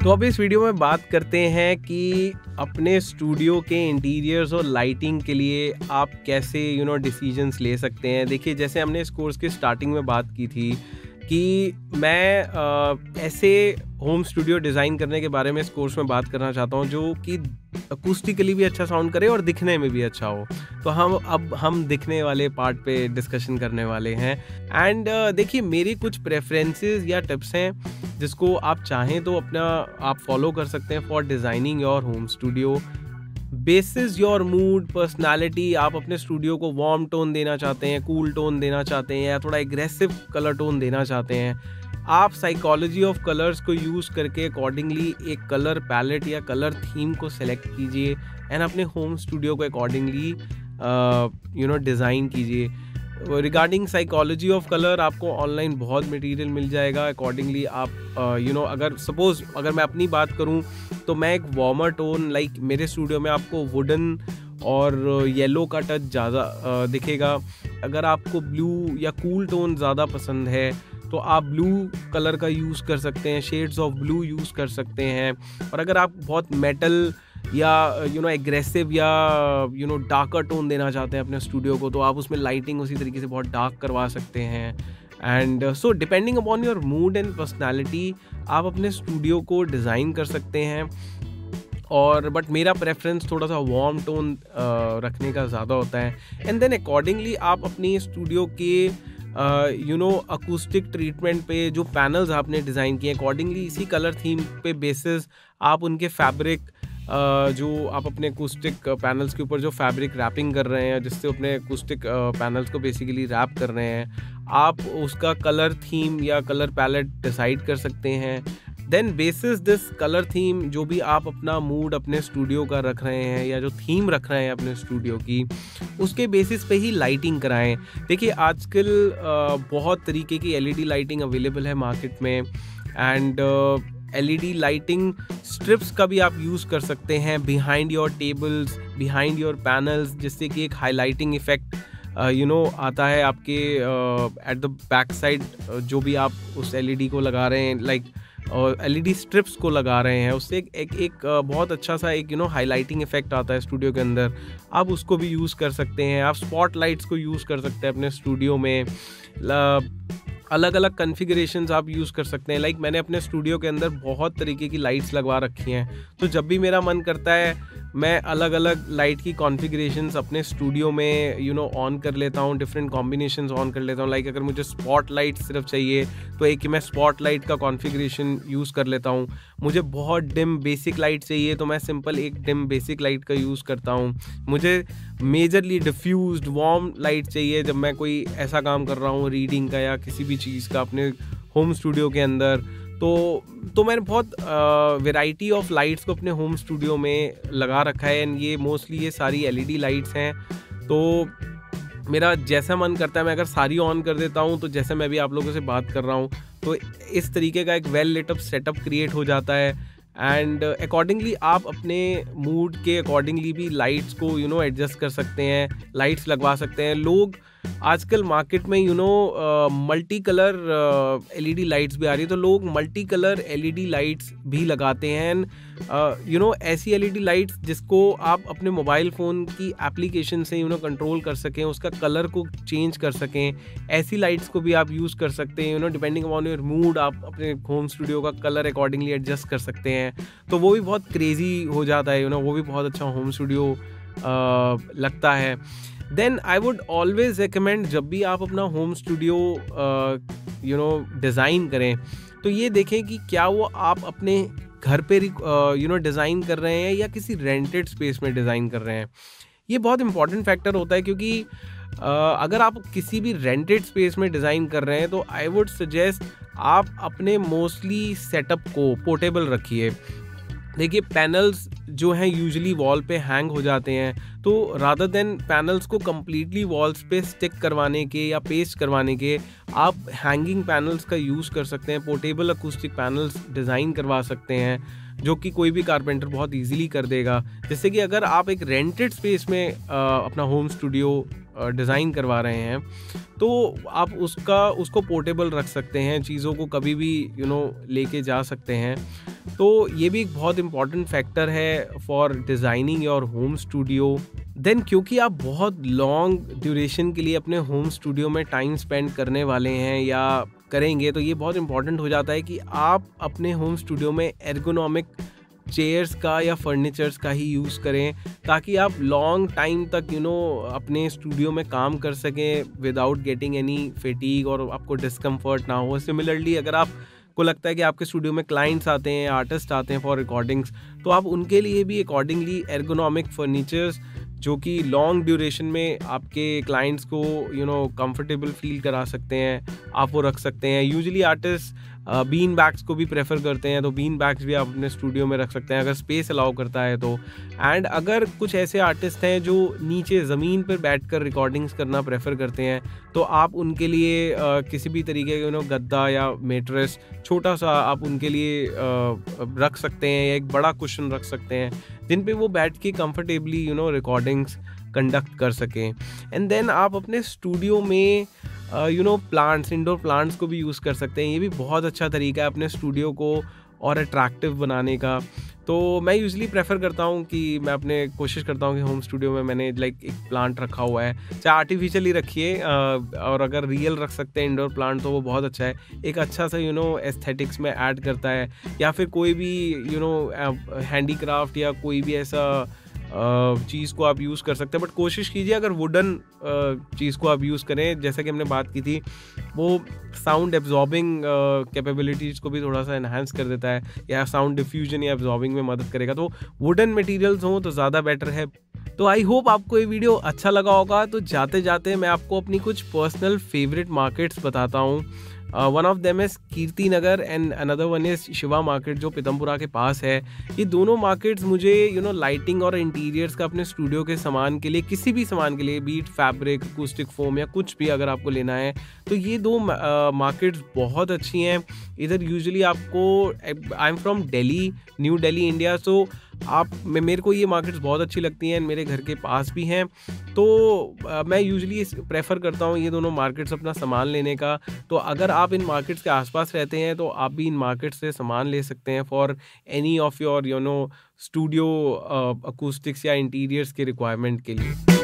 तो अब इस वीडियो में बात करते हैं कि अपने स्टूडियो के इंटीरियर्स और लाइटिंग के लिए आप कैसे डिसीजंस ले सकते हैं। देखिए, जैसे हमने इस कोर्स की स्टार्टिंग में बात की थी कि मैं ऐसे होम स्टूडियो डिज़ाइन करने के बारे में इस कोर्स में बात करना चाहता हूँ जो कि अकूस्टिकली भी अच्छा साउंड करे और दिखने में भी अच्छा हो। तो हम दिखने वाले पार्ट पे डिस्कशन करने वाले हैं। एंड देखिए, मेरी कुछ प्रेफरेंसेस या टिप्स हैं जिसको आप चाहें तो अपना आप फॉलो कर सकते हैं for designing your home studio. Basis your mood, personality, आप अपने स्टूडियो को वार्म टोन देना चाहते हैं, कूल टोन देना चाहते हैं या थोड़ा एग्रेसिव कलर टोन देना चाहते हैं। आप साइकोलॉजी ऑफ कलर्स को यूज़ करके अकॉर्डिंगली एक कलर पैलेट या कलर थीम को सेलेक्ट कीजिए एंड अपने होम स्टूडियो को अकॉर्डिंगली डिज़ाइन कीजिए। रिगार्डिंग साइकोलॉजी ऑफ कलर आपको ऑनलाइन बहुत मटेरियल मिल जाएगा। अकॉर्डिंगली आप अगर मैं अपनी बात करूं तो मैं एक वार्मर टोन मेरे स्टूडियो में आपको वुडन और येलो का टच ज़्यादा दिखेगा। अगर आपको ब्लू या कूल टोन ज़्यादा पसंद है तो आप ब्लू कलर का यूज़ कर सकते हैं, शेड्स ऑफ ब्लू यूज़ कर सकते हैं। और अगर आप बहुत मेटल या एग्रेसिव या डार्कर टोन देना चाहते हैं अपने स्टूडियो को, तो आप उसमें लाइटिंग उसी तरीके से बहुत डार्क करवा सकते हैं। And so depending upon your mood and personality आप अपने स्टूडियो को डिज़ाइन कर सकते हैं। और बट मेरा प्रेफरेंस थोड़ा सा वार्म टोन रखने का ज़्यादा होता है। एंड देन अकॉर्डिंगली आप अपनी स्टूडियो के अकूस्टिक ट्रीटमेंट पे जो पैनल्स आपने डिज़ाइन किए अकॉर्डिंगली इसी कलर थीम पे बेसिस आप उनके फैब्रिक जो आप अपने अकूस्टिक पैनल्स के ऊपर जो फैब्रिक रैपिंग कर रहे हैं, जिससे अपने अकूस्टिक पैनल्स को बेसिकली रैप कर रहे हैं, आप उसका कलर थीम या कलर पैलेट डिसाइड कर सकते हैं। Then basis this colour theme जो भी आप अपना मूड अपने स्टूडियो का रख रहे हैं या जो थीम रख रहे हैं अपने स्टूडियो की, उसके बेसिस पे ही लाइटिंग कराएं। देखिए, आजकल बहुत तरीके की एलईडी लाइटिंग अवेलेबल है मार्केट में। एंड एलईडी लाइटिंग स्ट्रिप्स का भी आप यूज़ कर सकते हैं behind your tables, behind your panels, जिससे कि एक हाईलाइटिंग इफेक्ट आता है आपके एट द बैक साइड। जो भी आप उस एलईडी को लगा रहे हैं और एलईडी स्ट्रिप्स को लगा रहे हैं, उससे एक बहुत अच्छा सा एक हाईलाइटिंग इफेक्ट आता है स्टूडियो के अंदर। आप उसको भी यूज़ कर सकते हैं। आप स्पॉट लाइट्स को यूज़ कर सकते हैं अपने स्टूडियो में। अलग अलग कॉन्फ़िगरेशंस आप यूज़ कर सकते हैं। मैंने अपने स्टूडियो के अंदर बहुत तरीके की लाइट्स लगवा रखी हैं, तो जब भी मेरा मन करता है मैं अलग अलग लाइट की कॉन्फ़िगरेशंस अपने स्टूडियो में ऑन कर लेता हूँ, डिफरेंट कॉम्बिनेशंस ऑन कर लेता हूँ। अगर मुझे स्पॉट लाइट सिर्फ चाहिए तो एक मैं स्पॉट लाइट का कॉन्फ़िगरेशन यूज़ कर लेता हूँ। मुझे बहुत डिम बेसिक लाइट चाहिए तो मैं सिंपल एक डिम बेसिक लाइट का यूज़ करता हूँ। मुझे मेजरली डिफ्यूज्ड वार्म लाइट चाहिए जब मैं कोई ऐसा काम कर रहा हूँ रीडिंग का या किसी भी चीज़ का अपने होम स्टूडियो के अंदर, तो मैंने बहुत वैरायटी ऑफ लाइट्स को अपने होम स्टूडियो में लगा रखा है। एंड ये मोस्टली ये सारी एलईडी लाइट्स हैं। तो मेरा जैसा मन करता है मैं अगर सारी ऑन कर देता हूँ, तो जैसे मैं भी आप लोगों से बात कर रहा हूँ तो इस तरीके का एक well lit up setup create हो जाता है। एंड अकॉर्डिंगली आप अपने मूड के अकॉर्डिंगली भी लाइट्स को एडजस्ट कर सकते हैं, लाइट्स लगवा सकते हैं। लोग आजकल मार्केट में मल्टी कलर एलईडी लाइट्स भी आ रही है, तो लोग मल्टी कलर एलईडी लाइट्स भी लगाते हैं। ऐसी एलईडी लाइट्स जिसको आप अपने मोबाइल फ़ोन की एप्लीकेशन से कंट्रोल कर सकें, उसका कलर को चेंज कर सकें, ऐसी लाइट्स को भी आप यूज़ कर सकते हैं। डिपेंडिंग अपॉन योर मूड आप अपने होम स्टूडियो का कलर अकॉर्डिंगली एडजस्ट कर सकते हैं, तो वो भी बहुत क्रेजी हो जाता है। वो भी बहुत अच्छा होम स्टूडियो लगता है। Then I would always recommend, जब भी आप अपना होम स्टूडियो डिज़ाइन करें तो ये देखें कि क्या वो आप अपने घर पे डिज़ाइन कर रहे हैं या किसी रेंटेड स्पेस में डिज़ाइन कर रहे हैं। ये बहुत इंपॉर्टेंट फैक्टर होता है, क्योंकि अगर आप किसी भी रेंटेड स्पेस में डिज़ाइन कर रहे हैं तो आई वुड सजेस्ट आप अपने मोस्टली सेटअप को पोर्टेबल रखिए। देखिए, पैनल्स जो हैं यूजुअली वॉल पे हैंग हो जाते हैं, तो रादर देन पैनल्स को कम्प्लीटली वॉल्स पे स्टिक करवाने के या पेस्ट करवाने के, आप हैंगिंग पैनल्स का यूज़ कर सकते हैं। पोर्टेबल अकूस्टिक पैनल्स डिज़ाइन करवा सकते हैं जो कि कोई भी कारपेंटर बहुत इजीली कर देगा। जैसे कि अगर आप एक रेंटेड स्पेस में अपना होम स्टूडियो डिज़ाइन करवा रहे हैं तो आप उसको पोर्टेबल रख सकते हैं, चीज़ों को कभी भी लेके जा सकते हैं। तो ये भी एक बहुत इंपॉर्टेंट फैक्टर है for designing your home studio. Then क्योंकि आप बहुत लॉन्ग ड्यूरेशन के लिए अपने होम स्टूडियो में टाइम स्पेंड करने वाले हैं या करेंगे, तो ये बहुत इंपॉर्टेंट हो जाता है कि आप अपने होम स्टूडियो में एर्गोनॉमिक चेयर्स का या फर्नीचर्स का ही यूज़ करें, ताकि आप लॉन्ग टाइम तक अपने स्टूडियो में काम कर सकें विदाउट गेटिंग एनी फैटीग और आपको डिस्कम्फर्ट ना हो। सिमिलरली अगर आप को लगता है कि आपके स्टूडियो में क्लाइंट्स आते हैं, आर्टिस्ट आते हैं फॉर रिकॉर्डिंग्स, तो आप उनके लिए भी अकॉर्डिंगली एर्गोनॉमिक फर्नीचर्स जो कि लॉन्ग ड्यूरेशन में आपके क्लाइंट्स को कंफर्टेबल फील करा सकते हैं, आप वो रख सकते हैं। यूजुअली आर्टिस्ट बीन बैग्स को भी प्रेफर करते हैं, तो बीन बैग्स भी आप अपने स्टूडियो में रख सकते हैं अगर स्पेस अलाउ करता है तो। एंड अगर कुछ ऐसे आर्टिस्ट हैं जो नीचे ज़मीन पर बैठकर रिकॉर्डिंग्स करना प्रेफर करते हैं, तो आप उनके लिए किसी भी तरीके का गद्दा या मेट्रेस छोटा सा आप उनके लिए रख सकते हैं, या एक बड़ा कुशन रख सकते हैं जिन पे वो बैठ के कंफर्टेबली रिकॉर्डिंग्स कंडक्ट कर सकें। एंड देन आप अपने स्टूडियो में प्लांट्स, इंडोर प्लांट्स को भी यूज़ कर सकते हैं। ये भी बहुत अच्छा तरीका है अपने स्टूडियो को और अट्रैक्टिव बनाने का। तो मैं यूजुअली प्रेफर करता हूँ कि मैं अपने कोशिश करता हूँ कि होम स्टूडियो में मैंने एक प्लांट रखा हुआ है, चाहे आर्टिफिशियली रखिए और अगर रियल रख सकते हैं इंडोर प्लांट तो वो बहुत अच्छा है। एक अच्छा सा एस्थेटिक्स में ऐड करता है, या फिर कोई भी हैंडीक्राफ्ट या कोई भी ऐसा चीज़ को आप यूज़ कर सकते हैं। बट कोशिश कीजिए अगर वुडन चीज़ को आप यूज़ करें, जैसा कि हमने बात की थी, वो साउंड एब्जॉर्बिंग कैपेबिलिटीज़ को भी थोड़ा सा इन्हांस कर देता है, या साउंड डिफ्यूजन या एब्जॉर्बिंग में मदद करेगा। तो वुडन मटेरियल्स हों तो ज़्यादा बेटर है। तो आई होप आपको ये वीडियो अच्छा लगा होगा। तो जाते जाते मैं आपको अपनी कुछ पर्सनल फेवरेट मार्केट्स बताता हूँ। One of them is Kirti Nagar and another one is Shiva market जो पीतमपुरा के पास है। ये दोनों मार्केट्स मुझे लाइटिंग और इंटीरियर्स का अपने स्टूडियो के सामान के लिए, किसी भी सामान के लिए, बीट फैब्रिक, अकूस्टिक फोम या कुछ भी अगर आपको लेना है, तो ये दो मार्केट्स बहुत अच्छी हैं। इधर यूजुअली आपको, I am from Delhi, New Delhi, India, so मेरे को ये मार्केट्स बहुत अच्छी लगती हैं, मेरे घर के पास भी हैं। तो मैं यूजुअली प्रेफर करता हूँ ये दोनों मार्केट्स अपना सामान लेने का। तो अगर आप इन मार्केट्स के आसपास रहते हैं तो आप भी इन मार्केट्स से सामान ले सकते हैं for any of your studio acoustics या इंटीरियर्स के रिक्वायरमेंट के लिए।